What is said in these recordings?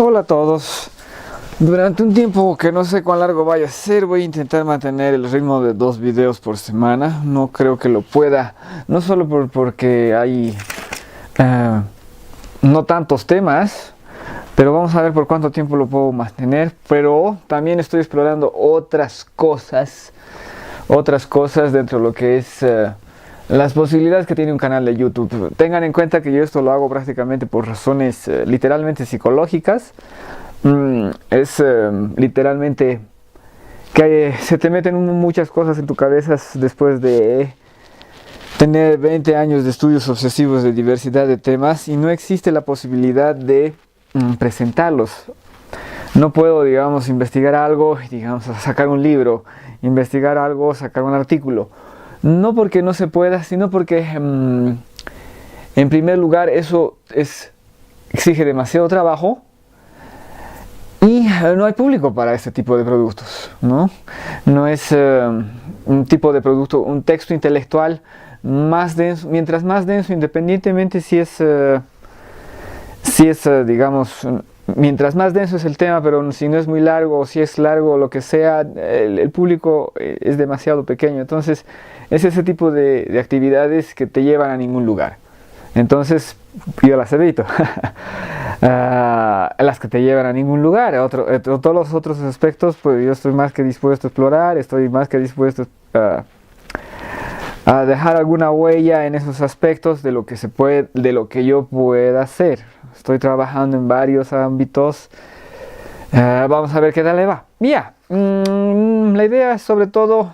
Hola a todos. Durante un tiempo que no sé cuán largo vaya a ser, voy a intentar mantener el ritmo de 2 videos por semana. No creo que lo pueda, no solo porque hay no tantos temas, pero vamos a ver por cuánto tiempo lo puedo mantener. Pero también estoy explorando otras cosas dentro de lo que es las posibilidades que tiene un canal de YouTube. Tengan en cuenta que yo esto lo hago prácticamente por razones literalmente psicológicas. Es literalmente que se te meten muchas cosas en tu cabeza después de tener 20 años de estudios obsesivos de diversidad de temas y no existe la posibilidad de presentarlos. No puedo, digamos, investigar algo, digamos, sacar un libro, investigar algo, sacar un artículo. No porque no se pueda, sino porque en primer lugar eso exige demasiado trabajo y no hay público para este tipo de productos, ¿no? No es un tipo de producto, un texto intelectual más denso, mientras más denso, independientemente si es digamos, mientras más denso es el tema, pero si no es muy largo o si es largo o lo que sea, el público es demasiado pequeño. Entonces es ese tipo de actividades que te llevan a ningún lugar. Entonces yo las evito. Las que te llevan a ningún lugar. Todos los otros aspectos, pues yo estoy más que dispuesto a explorar, estoy más que dispuesto a dejar alguna huella en esos aspectos de lo que se puede, de lo que yo pueda hacer. Estoy trabajando en varios ámbitos. Vamos a ver qué tal le va. Ya, la idea es sobre todo,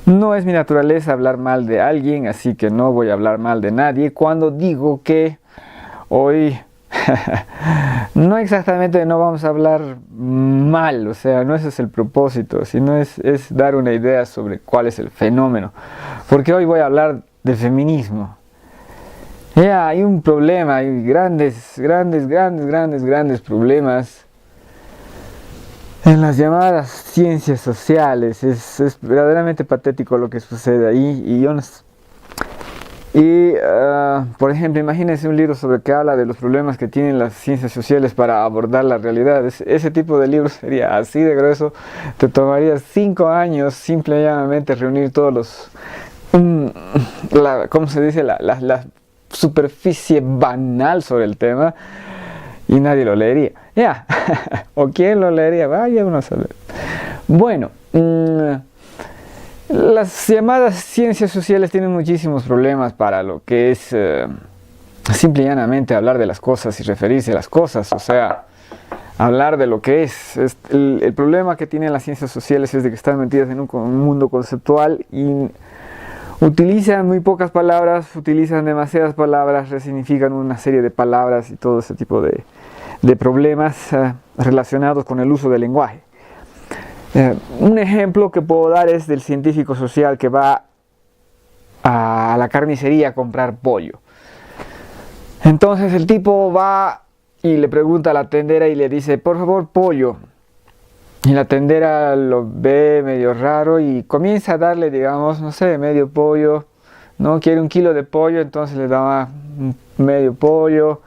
no es mi naturaleza hablar mal de alguien, así que no voy a hablar mal de nadie. Cuando digo que hoy no exactamente no vamos a hablar mal, o sea, no ese es el propósito, sino es dar una idea sobre cuál es el fenómeno. Porque hoy voy a hablar de feminismo. Ya, hay un problema, hay grandes problemas en las llamadas ciencias sociales. Es verdaderamente patético lo que sucede ahí por ejemplo, imagínense un libro sobre que habla de los problemas que tienen las ciencias sociales para abordar la realidad. Ese tipo de libro sería así de grueso, te tomaría 5 años simple y llanamente reunir todos los ¿cómo se dice? La superficie banal sobre el tema y nadie lo leería. Ya, ¿o quién lo leería? Vaya uno a saber. Bueno, las llamadas ciencias sociales tienen muchísimos problemas para lo que es simple y llanamente hablar de las cosas y referirse a las cosas, o sea, hablar de lo que es. El problema que tienen las ciencias sociales es de que están metidas en un mundo conceptual y utilizan muy pocas palabras, utilizan demasiadas palabras, resignifican una serie de palabras y todo ese tipo de problemas relacionados con el uso del lenguaje. Un ejemplo que puedo dar es del científico social que va a la carnicería a comprar pollo. Entonces el tipo va y le pregunta a la tendera y le dice, por favor, pollo. Y la tendera lo ve medio raro y comienza a darle, digamos, no sé, medio pollo. No quiere 1 kilo de pollo, entonces le da medio pollo.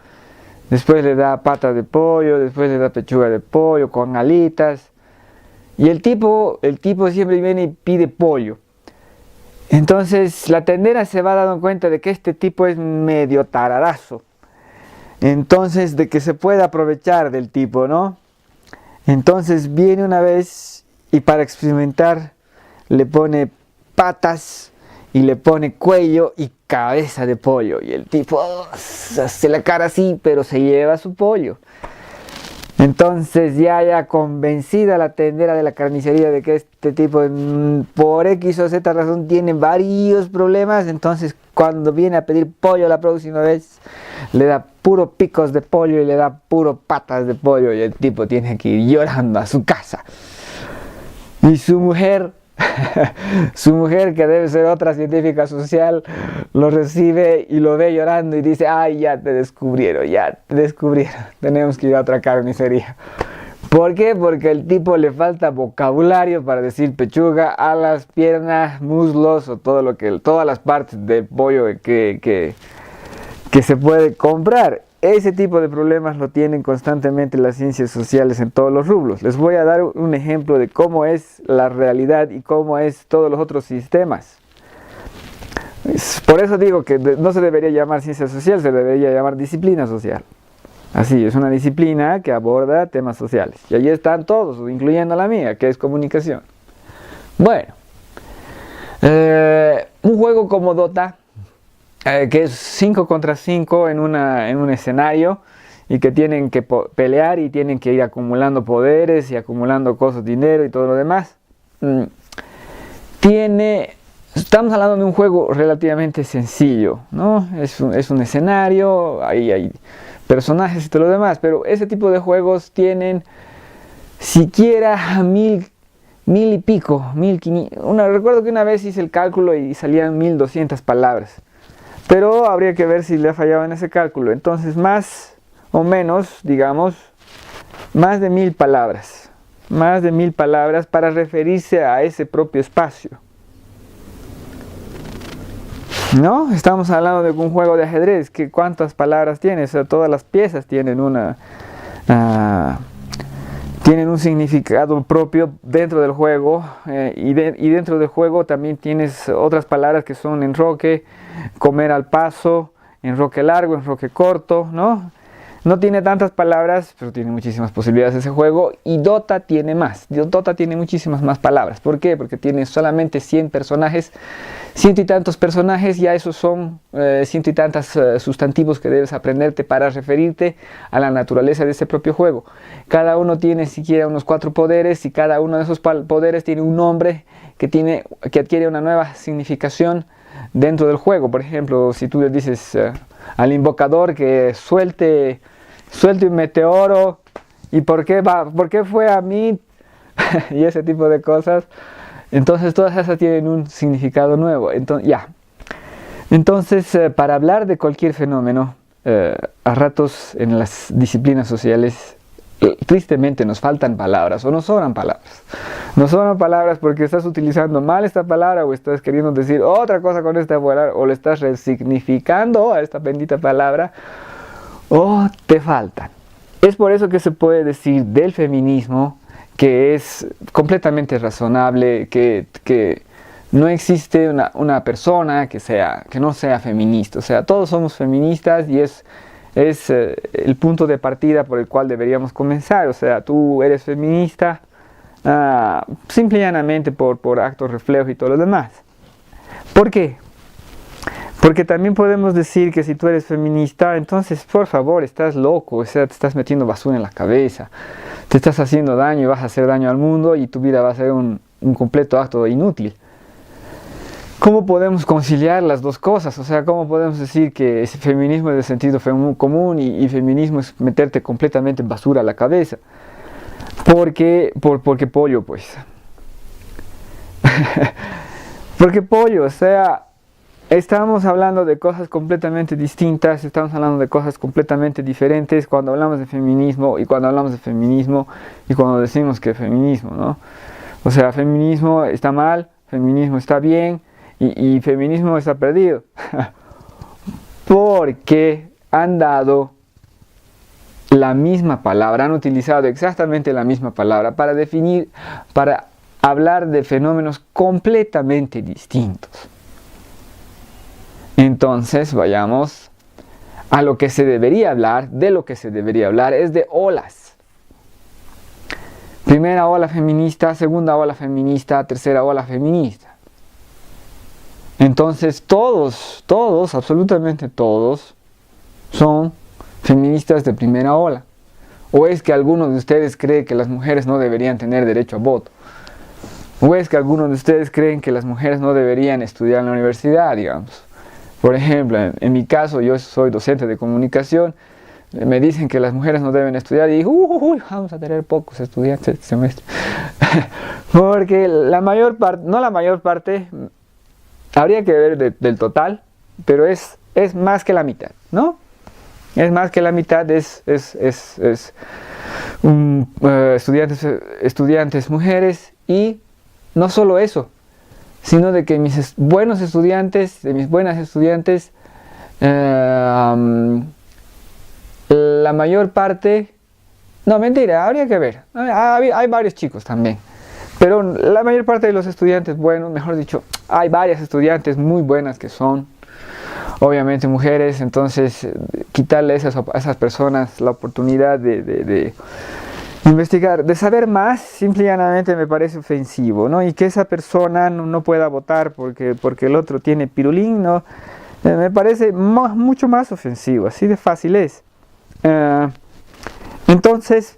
Después le da patas de pollo, después le da pechuga de pollo con alitas. Y el tipo siempre viene y pide pollo. Entonces la tendera se va dando cuenta de que este tipo es medio taradazo. Entonces de que se puede aprovechar del tipo, ¿no? Entonces viene una vez y para experimentar le pone patas y le pone cuello y cabeza de pollo. Y el tipo hace la cara así, pero se lleva su pollo. Entonces ya convencida la tendera de la carnicería de que este tipo por X o Z razón tiene varios problemas, entonces cuando viene a pedir pollo la próxima vez le da puro picos de pollo y le da puro patas de pollo y el tipo tiene que ir llorando a su casa. Y su mujer que debe ser otra científica social, lo recibe y lo ve llorando y dice, ay, ya te descubrieron, tenemos que ir a otra carnicería. ¿Por qué? Porque el tipo le falta vocabulario para decir pechuga, alas, piernas, muslos o todas las partes del pollo que se puede comprar. ese tipo de problemas lo tienen constantemente las ciencias sociales en todos los rubros. Les voy a dar un ejemplo de cómo es la realidad y cómo es todos los otros sistemas. Por eso digo que no se debería llamar ciencia social, se debería llamar disciplina social. Así, es una disciplina que aborda temas sociales. Y allí están todos, incluyendo la mía, que es comunicación. Bueno, un juego como Dota, que es 5 contra 5 en un escenario y que tienen que pelear y tienen que ir acumulando poderes y acumulando cosas, dinero y todo lo demás. Estamos hablando de un juego relativamente sencillo, ¿no? Es un escenario, ahí hay personajes y todo lo demás, pero ese tipo de juegos tienen siquiera 1000 y pico, 1500. Recuerdo que una vez hice el cálculo y salían 1200 palabras, pero habría que ver si le fallaba en ese cálculo. Entonces, más o menos, digamos, más de 1000 palabras para referirse a ese propio espacio. ¿No? Estamos hablando de un juego de ajedrez, que ¿cuántas palabras tiene? O sea, todas las piezas tienen tienen un significado propio dentro del juego, y dentro del juego también tienes otras palabras que son enroque, comer al paso, enroque largo, enroque corto, ¿no? No tiene tantas palabras, pero tiene muchísimas posibilidades ese juego. Y Dota tiene más. Dota tiene muchísimas más palabras. ¿Por qué? Porque tiene solamente 100 personajes. 100 y tantos personajes, ya esos son 100 y tantos sustantivos que debes aprenderte para referirte a la naturaleza de ese propio juego. Cada uno tiene siquiera unos 4 poderes y cada uno de esos poderes tiene un nombre que adquiere una nueva significación dentro del juego. Por ejemplo, si tú le dices al invocador que suelte un meteoro, y por qué fue a mí y ese tipo de cosas. Entonces todas esas tienen un significado nuevo. Entonces, para hablar de cualquier fenómeno, a ratos en las disciplinas sociales, tristemente nos faltan palabras o nos sobran palabras. Nos sobran palabras porque estás utilizando mal esta palabra o estás queriendo decir otra cosa con esta palabra o le estás resignificando a esta bendita palabra o te faltan. Es por eso que se puede decir del feminismo que es completamente razonable, que no existe una persona que no sea feminista. O sea, todos somos feministas y es el punto de partida por el cual deberíamos comenzar. O sea, tú eres feminista simple y llanamente por acto reflejo y todo lo demás. ¿Por qué? Porque también podemos decir que si tú eres feminista, entonces por favor estás loco, o sea, te estás metiendo basura en la cabeza, te estás haciendo daño y vas a hacer daño al mundo y tu vida va a ser un completo acto inútil. ¿Cómo podemos conciliar las dos cosas? O sea, ¿cómo podemos decir que ese feminismo es de sentido común y feminismo es meterte completamente en basura a la cabeza? Porque pollo, pues. Porque pollo, o sea, estamos hablando de cosas completamente distintas, estamos hablando de cosas completamente diferentes cuando hablamos de feminismo y cuando hablamos de feminismo y cuando decimos que feminismo, ¿no? O sea, feminismo está mal, feminismo está bien y feminismo está perdido. Porque han dado la misma palabra, han utilizado exactamente la misma palabra para hablar de fenómenos completamente distintos. Entonces vayamos a lo que se debería hablar. De lo que se debería hablar es de olas. Primera ola feminista, segunda ola feminista, tercera ola feminista. Entonces todos, absolutamente todos son feministas de primera ola. ¿O es que alguno de ustedes cree que las mujeres no deberían tener derecho a voto? ¿O es que algunos de ustedes creen que las mujeres no deberían estudiar en la universidad, digamos? Por ejemplo, en mi caso, yo soy docente de comunicación, me dicen que las mujeres no deben estudiar y vamos a tener pocos estudiantes este semestre. Porque la mayor parte, habría que ver del total, pero es más que la mitad, ¿no? Es más que la mitad, estudiantes mujeres, y no solo eso, sino de que mis buenas estudiantes, la mayor parte, no, mentira, habría que ver, hay varios chicos también, pero la mayor parte de los estudiantes buenos, mejor dicho, hay varias estudiantes muy buenas que son obviamente mujeres, entonces quitarle a esas personas la oportunidad de investigar, de saber más, simple y llanamente me parece ofensivo, ¿no? Y que esa persona no pueda votar porque el otro tiene pirulín, ¿no? Me parece mucho más ofensivo, así de fácil es. Entonces,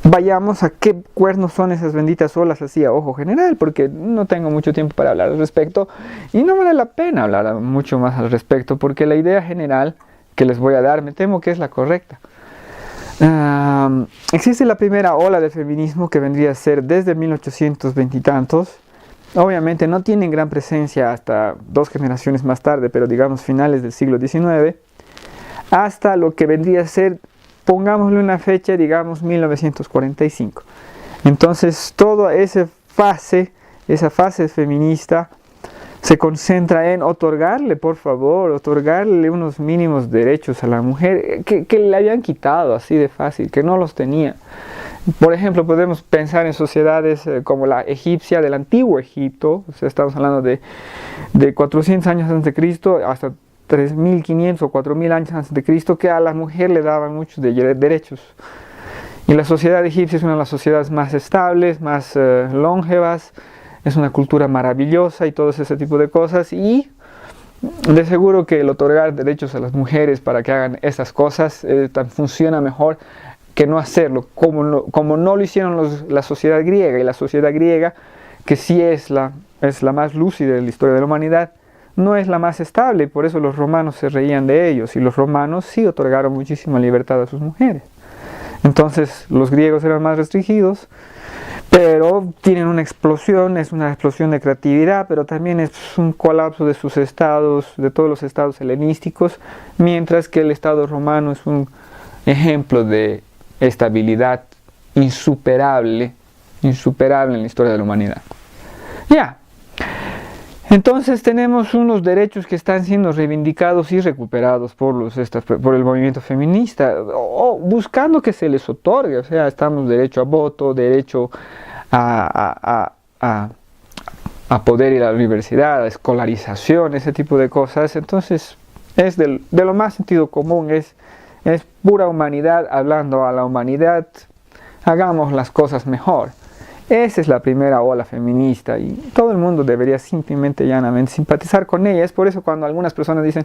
vayamos a qué cuernos son esas benditas olas así a ojo general, porque no tengo mucho tiempo para hablar al respecto y no vale la pena hablar mucho más al respecto, porque la idea general que les voy a dar me temo que es la correcta. Existe la primera ola de feminismo que vendría a ser desde 1820 y tantos. Obviamente no tienen gran presencia hasta 2 generaciones más tarde, pero digamos finales del siglo XIX, hasta lo que vendría a ser, pongámosle una fecha, digamos 1945. Entonces toda esa fase feminista se concentra en otorgarle, por favor, otorgarle unos mínimos derechos a la mujer que le habían quitado así de fácil, que no los tenía. Por ejemplo, podemos pensar en sociedades como la egipcia del antiguo Egipto, o sea, estamos hablando de 400 años antes de Cristo hasta 3.500 o 4.000 años antes de Cristo, que a la mujer le daban muchos derechos. Y la sociedad egipcia es una de las sociedades más estables, más longevas, es una cultura maravillosa y todo ese tipo de cosas, y de seguro que el otorgar derechos a las mujeres para que hagan esas cosas funciona mejor que no hacerlo, como no lo hicieron la sociedad griega, y la sociedad griega, que sí es la más lúcida de la historia de la humanidad, no es la más estable, y por eso los romanos se reían de ellos, y los romanos sí otorgaron muchísima libertad a sus mujeres. Entonces los griegos eran más restringidos, pero tienen una explosión, es una explosión de creatividad, pero también es un colapso de sus estados, de todos los estados helenísticos, mientras que el estado romano es un ejemplo de estabilidad insuperable en la historia de la humanidad. Ya. Entonces tenemos unos derechos que están siendo reivindicados y recuperados por el movimiento feminista, o buscando que se les otorgue, o sea, estamos derecho a voto, derecho a poder ir a la universidad, a escolarización, ese tipo de cosas. Entonces es de lo más sentido común, es pura humanidad hablando a la humanidad, hagamos las cosas mejor. Esa es la primera ola feminista y todo el mundo debería simplemente llanamente simpatizar con ella. Es por eso cuando algunas personas dicen,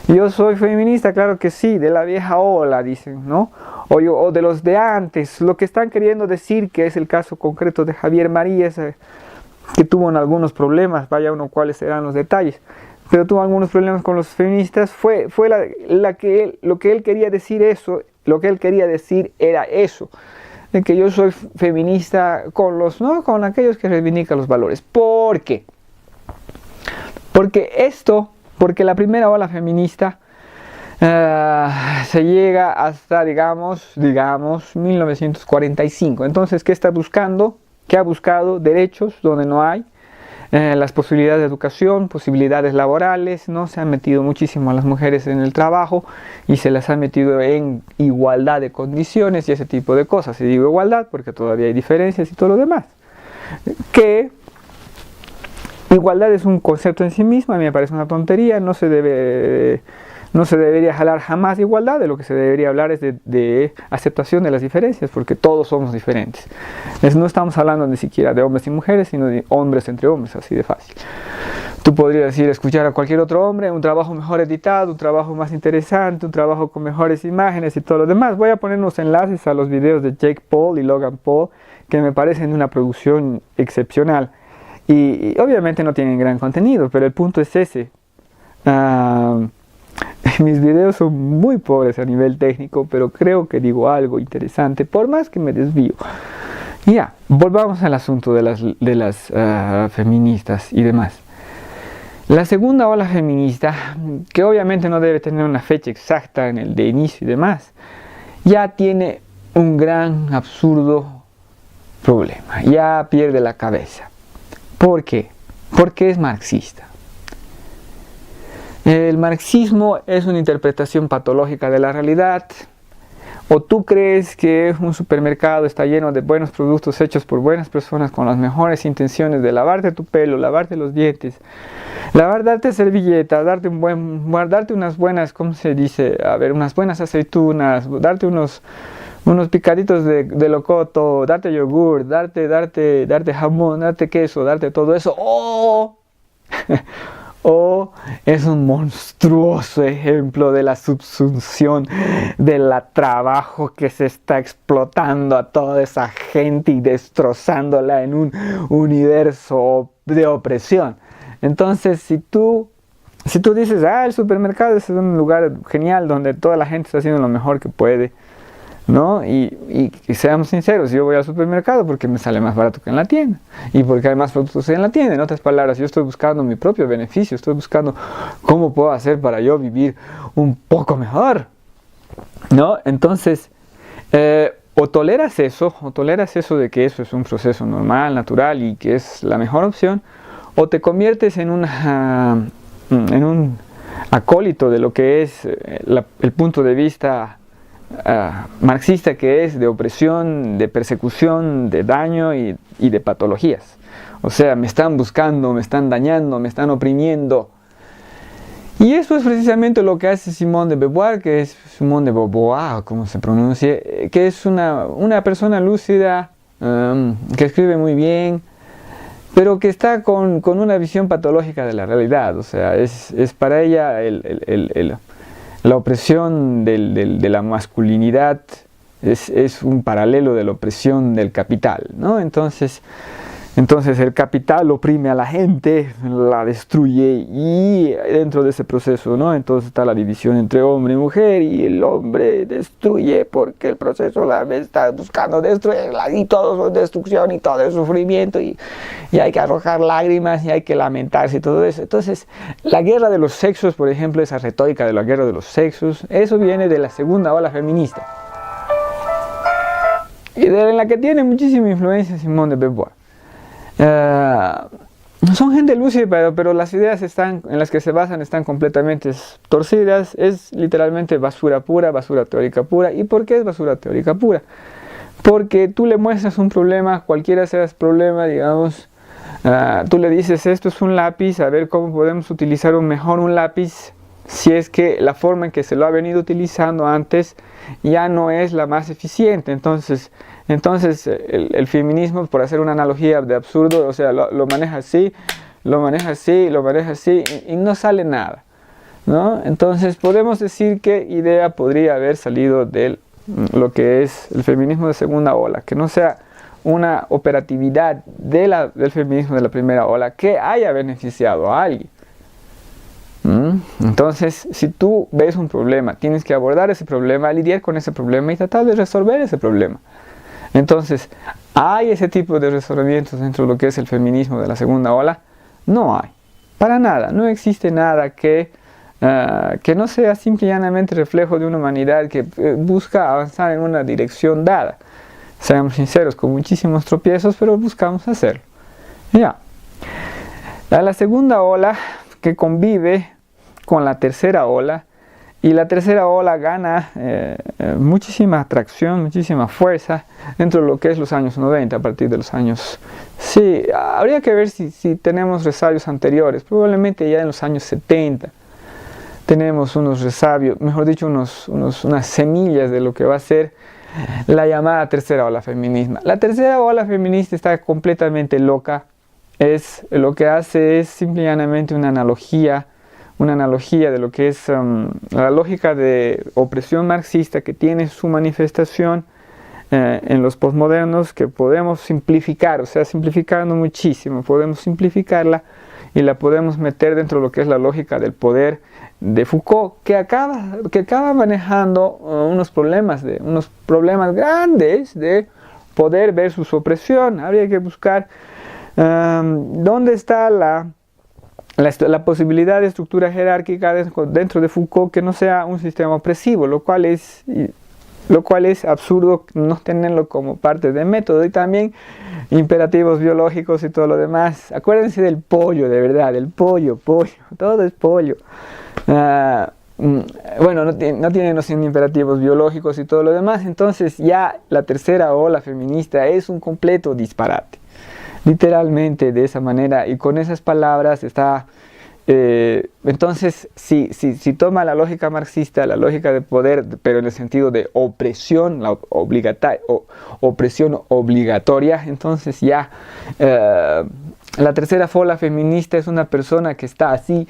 yo soy feminista, claro que sí, de la vieja ola, dicen, ¿no? O de los de antes, lo que están queriendo decir, que es el caso concreto de Javier Marías, que tuvo algunos problemas, vaya uno cuáles serán los detalles, pero tuvo algunos problemas con los feministas, fue lo que él quería decir eso, lo que él quería decir era eso, de que yo soy feminista con aquellos que reivindican los valores. ¿Por qué? Porque la primera ola feminista se llega hasta, digamos, 1945. Entonces, ¿qué está buscando? ¿Qué ha buscado? Derechos donde no hay. Las posibilidades de educación, posibilidades laborales, ¿no? Se han metido muchísimo a las mujeres en el trabajo y se las ha metido en igualdad de condiciones y ese tipo de cosas. Y digo igualdad porque todavía hay diferencias y todo lo demás. Que igualdad es un concepto en sí mismo, a mí me parece una tontería, no se debería hablar jamás de igualdad, de lo que se debería hablar es de aceptación de las diferencias, porque todos somos diferentes. No estamos hablando ni siquiera de hombres y mujeres, sino de hombres entre hombres, así de fácil. Tú podrías decir, escuchar a cualquier otro hombre, un trabajo mejor editado, un trabajo más interesante, un trabajo con mejores imágenes y todo lo demás. Voy a poner unos enlaces a los videos de Jake Paul y Logan Paul, que me parecen una producción excepcional. Y obviamente no tienen gran contenido, pero el punto es ese. Mis videos son muy pobres a nivel técnico, pero creo que digo algo interesante, por más que me desvío. Ya, volvamos al asunto de las feministas y demás. La segunda ola feminista, que obviamente no debe tener una fecha exacta en el de inicio y demás, ya tiene un gran, absurdo problema, ya pierde la cabeza. ¿Por qué? Porque es marxista. El marxismo es una interpretación patológica de la realidad. O tú crees que un supermercado está lleno de buenos productos hechos por buenas personas con las mejores intenciones de lavarte tu pelo, lavarte los dientes, darte servilletas, darte unas buenas, ¿cómo se dice? A ver, unas buenas aceitunas, darte unos picaditos de locoto, darte yogur, darte jamón, darte queso, darte todo eso. ¡Oh! O es un monstruoso ejemplo de la subsunción del trabajo que se está explotando a toda esa gente y destrozándola en un universo de opresión. Entonces, si tú dices, el supermercado es un lugar genial donde toda la gente está haciendo lo mejor que puede, ¿no? Y seamos sinceros, yo voy al supermercado porque me sale más barato que en la tienda y porque hay más productos en la tienda. En otras palabras, yo estoy buscando mi propio beneficio, estoy buscando cómo puedo hacer para yo vivir un poco mejor, ¿no? Entonces, o toleras eso de que eso es un proceso normal, natural y que es la mejor opción, o te conviertes en un acólito de lo que es el punto de vista marxista, que es de opresión, de persecución, de daño y de patologías. O sea, me están buscando, me están dañando, me están oprimiendo. Y eso es precisamente lo que hace Simone de Beauvoir, que es Simone de Beauvoir, como se pronuncie, que es una persona lúcida, que escribe muy bien, pero que está con una visión patológica de la realidad. O sea, es para ella la opresión de la masculinidad es un paralelo de la opresión del capital, ¿no? Entonces el capital oprime a la gente, la destruye, y dentro de ese proceso, ¿no? Entonces está la división entre hombre y mujer, y el hombre destruye porque el proceso la está buscando destruirla, y todo es destrucción y todo es sufrimiento, y hay que arrojar lágrimas y hay que lamentarse y todo eso. Entonces la guerra de los sexos, por ejemplo, esa retórica de la guerra de los sexos, eso viene de la segunda ola feminista, y en la que tiene muchísima influencia Simone de Beauvoir. Son gente lúcida, pero las ideas en las que se basan están completamente torcidas. Es literalmente basura pura, basura teórica pura. ¿Y por qué es basura teórica pura? Porque tú le muestras un problema, cualquiera sea ese problema, digamos, tú le dices, esto es un lápiz, a ver cómo podemos utilizar mejor un lápiz, si es que la forma en que se lo ha venido utilizando antes ya no es la más eficiente. Entonces el feminismo, por hacer una analogía de absurdo, o sea, lo maneja así, lo maneja así y no sale nada, ¿no? Entonces podemos decir que idea podría haber salido de lo que es el feminismo de segunda ola, que no sea una operatividad del feminismo de la primera ola que haya beneficiado a alguien. Entonces, si tú ves un problema, tienes que abordar ese problema, lidiar con ese problema y tratar de resolver ese problema. Entonces, ¿hay ese tipo de resolvimientos dentro de lo que es el feminismo de la segunda ola? No hay, para nada. No existe nada que no sea simple y llanamente reflejo de una humanidad que busca avanzar en una dirección dada. Seamos sinceros, con muchísimos tropiezos, pero buscamos hacerlo. Ya. La segunda ola, que convive con la tercera ola, y la tercera ola gana muchísima atracción, muchísima fuerza dentro de lo que es los años 90, a partir de los años... Sí, habría que ver si tenemos resabios anteriores, probablemente ya en los años 70 tenemos unos resabios, mejor dicho, unas semillas de lo que va a ser la llamada tercera ola feminista. La tercera ola feminista está completamente loca. Lo que hace es simple y llanamente una analogía de lo que es la lógica de opresión marxista, que tiene su manifestación en los posmodernos, que podemos simplificar, o sea, simplificando muchísimo, podemos simplificarla y la podemos meter dentro de lo que es la lógica del poder de Foucault, que acaba manejando unos problemas grandes de poder versus opresión. Habría que buscar dónde está la posibilidad de estructura jerárquica dentro de Foucault que no sea un sistema opresivo, lo cual es absurdo no tenerlo como parte del método, y también imperativos biológicos y todo lo demás. Acuérdense del pollo, de verdad, del pollo, todo es pollo. Bueno, no tiene noción de imperativos biológicos y todo lo demás. Entonces ya la tercera ola feminista es un completo disparate. Literalmente de esa manera y con esas palabras está... entonces, si toma la lógica marxista, la lógica de poder, pero en el sentido de opresión, opresión obligatoria, entonces ya la tercera ola feminista es una persona que está así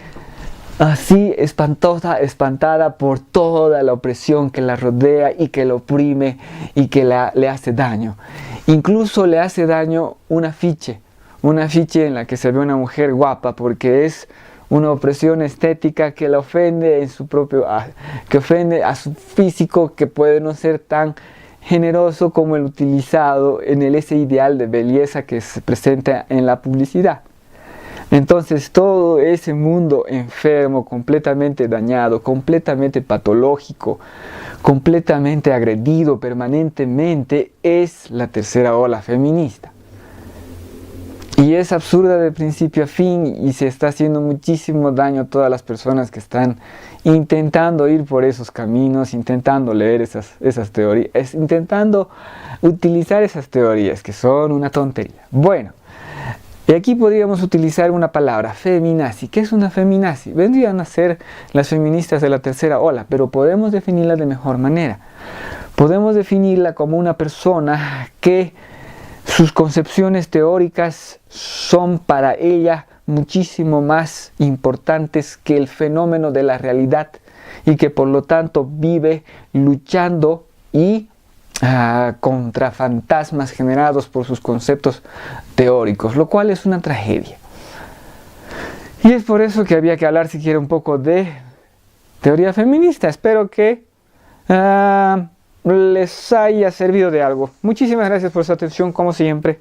espantada por toda la opresión que la rodea y que la oprime y que le hace daño. Incluso le hace daño un afiche en la que se ve una mujer guapa, porque es una opresión estética que la ofende que ofende a su físico, que puede no ser tan generoso como el utilizado en ese ideal de belleza que se presenta en la publicidad. Entonces todo ese mundo enfermo, completamente dañado, completamente patológico, completamente agredido permanentemente, es la tercera ola feminista. Y es absurda de principio a fin y se está haciendo muchísimo daño a todas las personas que están intentando ir por esos caminos, intentando leer esas teorías, intentando utilizar esas teorías que son una tontería. Bueno. Y aquí podríamos utilizar una palabra, feminazi. ¿Qué es una feminazi? Vendrían a ser las feministas de la tercera ola, pero podemos definirla de mejor manera. Podemos definirla como una persona que sus concepciones teóricas son para ella muchísimo más importantes que el fenómeno de la realidad y que por lo tanto vive luchando y contra fantasmas generados por sus conceptos teóricos, lo cual es una tragedia. Y es por eso que había que hablar siquiera un poco de teoría feminista. Espero que les haya servido de algo. Muchísimas gracias por su atención, como siempre.